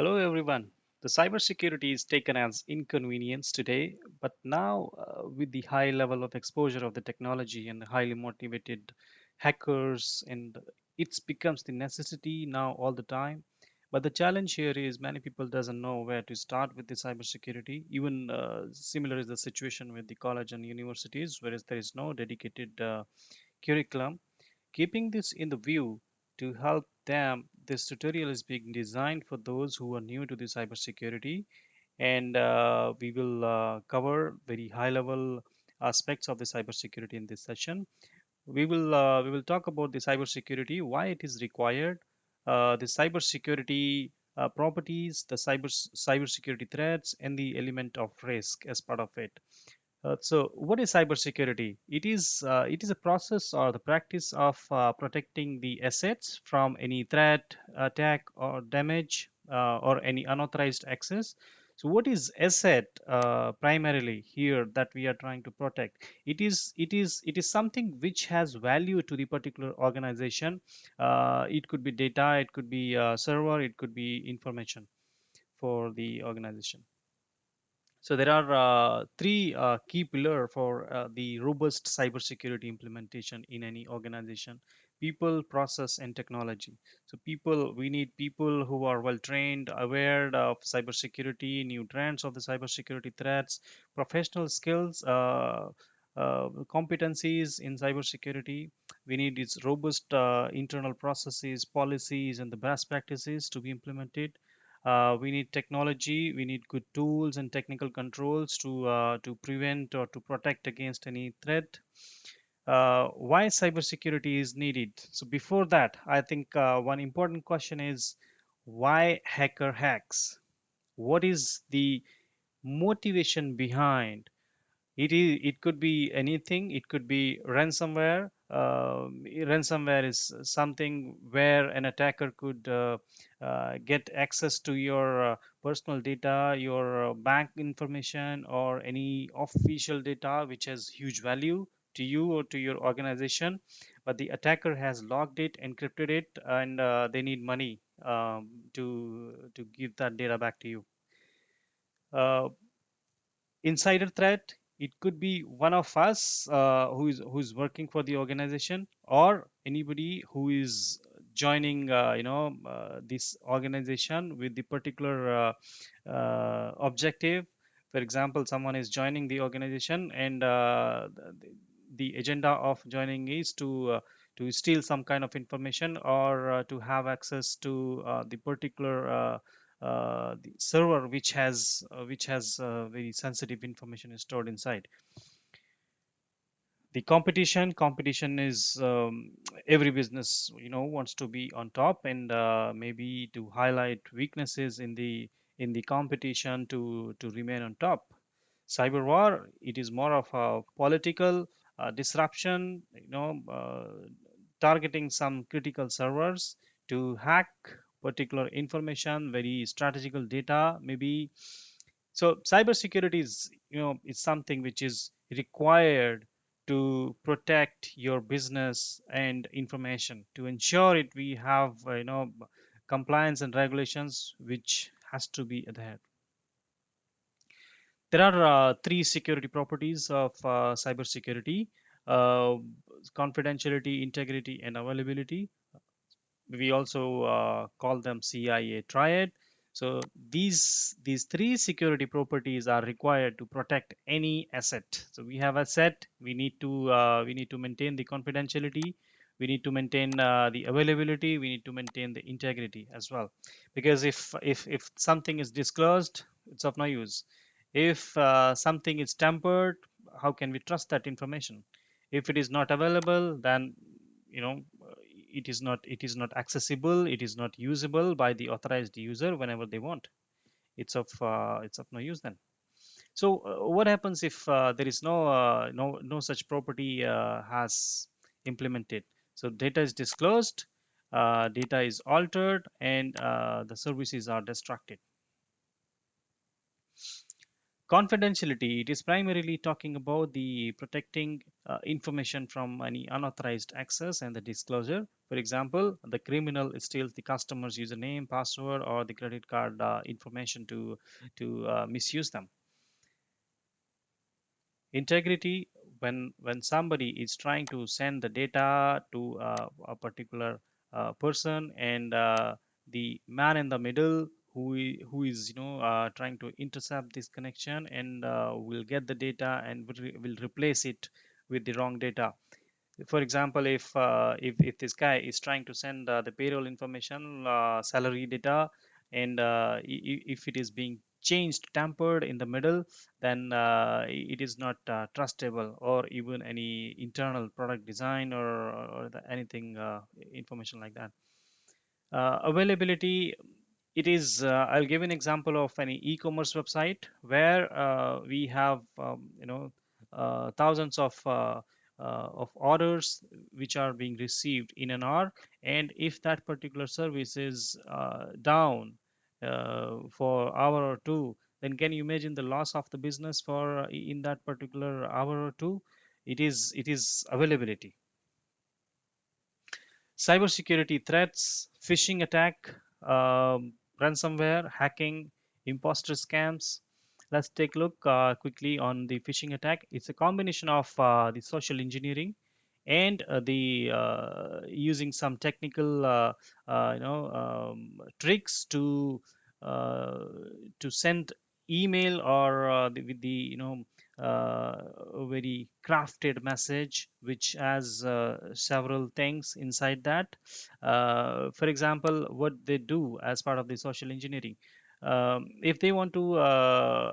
Hello, everyone. The cybersecurity is taken as inconvenience today, but now, with the high level of exposure of the technology and the highly motivated hackers, and it becomes the necessity now all the time. But the challenge here is many people doesn't know where to start with the cybersecurity. Even similar is the situation with the college and universities, whereas there is no dedicated curriculum. Keeping this in the view to help them, this tutorial is being designed for those who are new to the cybersecurity, and we will cover very high level aspects of the cybersecurity in this session. We will talk about the cybersecurity, why it is required, the cybersecurity properties, the cybersecurity threats, and the element of risk as part of it. So, what is cybersecurity? It is a process or the practice of protecting the assets from any threat, attack, or damage, or any unauthorized access. So, what is asset primarily here that we are trying to protect? It is something which has value to the particular organization. It could be data, it could be server, it could be information for the organization. So there are three key pillars for the robust cybersecurity implementation in any organization: people, process, and technology. So people, we need people who are well trained, aware of cybersecurity, new trends of the cybersecurity threats, professional skills, competencies in cybersecurity. We need its robust internal processes, policies, and the best practices to be implemented. We need technology, we need good tools and technical controls to prevent or to protect against any threat. Why cybersecurity is needed? So before that, I think one important question is, why hacker hacks? What is the motivation behind it could be anything. It could be ransomware. Ransomware is something where an attacker could get access to your personal data, your bank information, or any official data which has huge value to you or to your organization. But the attacker has locked it, encrypted it, and they need money to give that data back to you. Uh, Insider threat, it could be one of us who's working for the organization, or anybody who is joining this organization with the particular objective. For example, someone is joining the organization, and the agenda of joining is to steal some kind of information, or to have access to the particular the server which has very sensitive information is stored inside. The competition is, every business wants to be on top, and maybe to highlight weaknesses in the competition to remain on top. Cyber war, it is more of a political disruption, targeting some critical servers to hack particular information, very strategical data maybe. So cybersecurity is something which is required to protect your business and information, to ensure it we have compliance and regulations which has to be adhered. There are three security properties of cybersecurity: uh, confidentiality, integrity, and availability. We also call them CIA triad. So these three security properties are required to protect any asset. So we have asset, we need to maintain the confidentiality, we need to maintain the availability, we need to maintain the integrity as well. Because if something is disclosed, it's of no use. If something is tampered, how can we trust that information? If it is not available, then you know it is not accessible, it is not usable by the authorized user whenever they want. It's of no use then. So what happens if there is no such property has implemented? So data is disclosed, data is altered, and the services are destructed. Confidentiality, it is primarily talking about the protecting information from any unauthorized access and the disclosure. For example, the criminal steals the customer's username, password, or the credit card information to misuse them. Integrity, when somebody is trying to send the data to a particular person, and the man in the middle who is trying to intercept this connection and will get the data and will replace it with the wrong data. For example, if this guy is trying to send the payroll information, salary data, and if it is being changed, tampered in the middle, then it is not trustable, or even any internal product design, or anything information like that. Availability, it is I'll give an example of any e-commerce website where we have thousands of orders which are being received in an hour, and if that particular service is down for hour or two, then can you imagine the loss of the business for in that particular hour or two? It is availability. Cybersecurity threats, phishing attack, ransomware, hacking, imposter scams. Let's take a look quickly on the phishing attack. It's a combination of the social engineering and the using some technical tricks uh, to send email, or with the a very crafted message which has several things inside that. For example, what they do as part of the social engineering, if they want to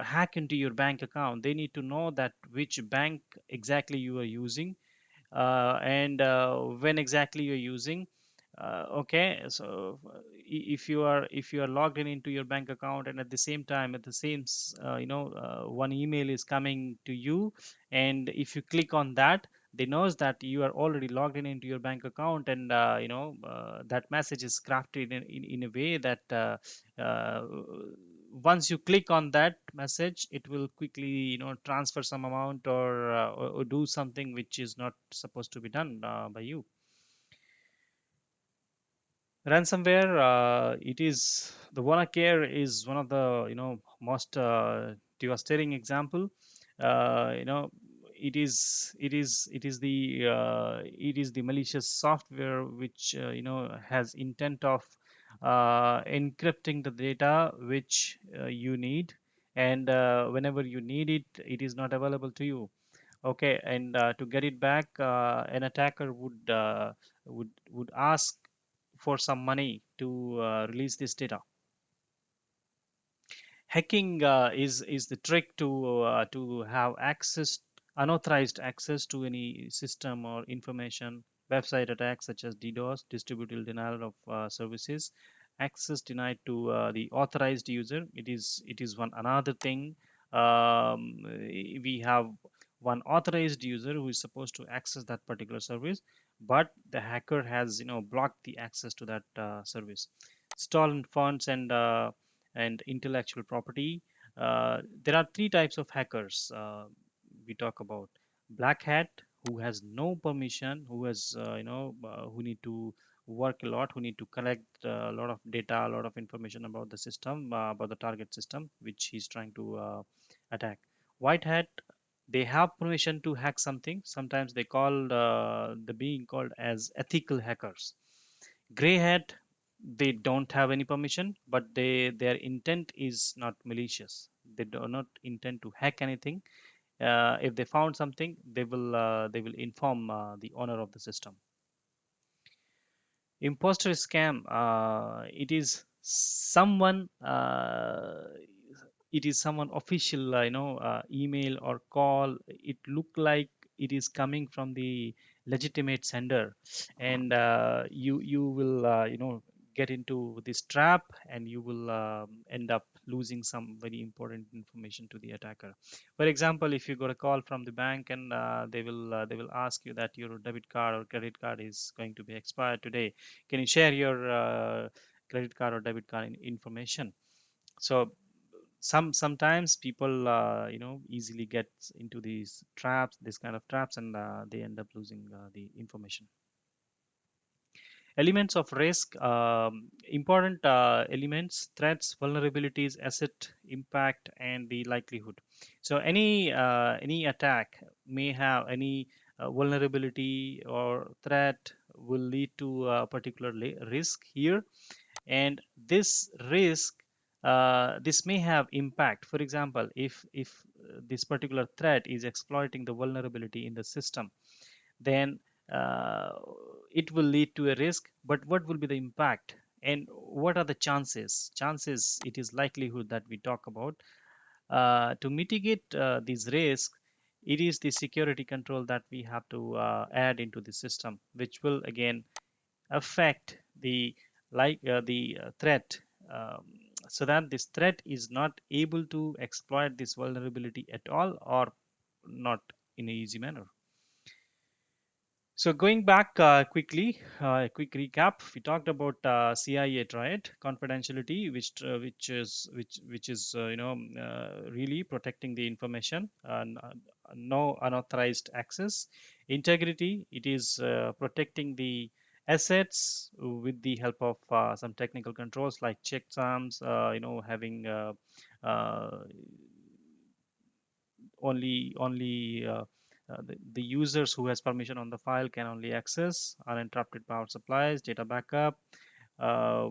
hack into your bank account, they need to know that which bank exactly you are using, and when exactly you're using. Okay, so if you are logged in into your bank account, and at the same time, at the same one email is coming to you, and if you click on that, they knows that you are already logged in into your bank account, and that message is crafted in a way that uh, once you click on that message, it will quickly transfer some amount, or do something which is not supposed to be done by you. Ransomware, it is the WannaCare is one of the most devastating example. You know, it is the malicious software which has intent of encrypting the data which you need, and whenever you need it, it is not available to you. Okay, and to get it back, an attacker would ask for some money to release this data. Hacking is the trick to have access, unauthorized access to any system or information. Website attacks such as DDoS, distributed denial of services, access denied to the authorized user. It is one another thing. We have one authorized user who is supposed to access that particular service, but the hacker has blocked the access to that service. Stolen funds and intellectual property. There are three types of hackers we talk about. Black hat, who has no permission, who has who need to work a lot, who need to collect a lot of data, a lot of information about the system, about the target system which he's trying to attack. White hat, they have permission to hack something. Sometimes they call the being called as ethical hackers. Gray hat, they don't have any permission, but their intent is not malicious. They do not intend to hack anything. If they found something, they will inform the owner of the system. Imposter scam, it is someone official email or call. It look like it is coming from the legitimate sender, and you will get into this trap, and you will end up losing some very important information to the attacker. For example, if you got a call from the bank, and they will ask you that your debit card or credit card is going to be expired today. Can you share your credit card or debit card information? So Sometimes people easily get into these traps, this kind of traps, and they end up losing the information. Elements of risk, important elements: threats, vulnerabilities, asset impact, and the likelihood. So any attack may have any vulnerability or threat will lead to a particular risk here, and this risk, this may have impact. For example, if this particular threat is exploiting the vulnerability in the system, then uh, it will lead to a risk. But what will be the impact, and what are the chances, it is likelihood that we talk about. To mitigate these risks, it is the security control that we have to add into the system, which will again affect the threat, um, so that this threat is not able to exploit this vulnerability at all, or not in an easy manner. So going back quickly, a quick recap. We talked about CIA, right? Confidentiality, which is really protecting the information, and no unauthorized access. Integrity, it is protecting the assets with the help of some technical controls like checksums, having uh, only the users who has permission on the file can only access uninterrupted power supplies, data backup, uh,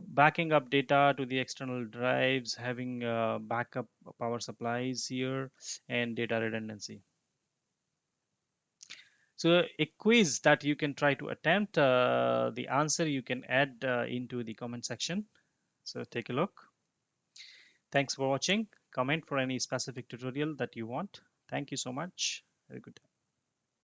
backing up data to the external drives, having backup power supplies here, and data redundancy. So a quiz that you can try to attempt, the answer you can add into the comment section. So take a look. Thanks for watching. Comment for any specific tutorial that you want. Thank you so much. Have a good day.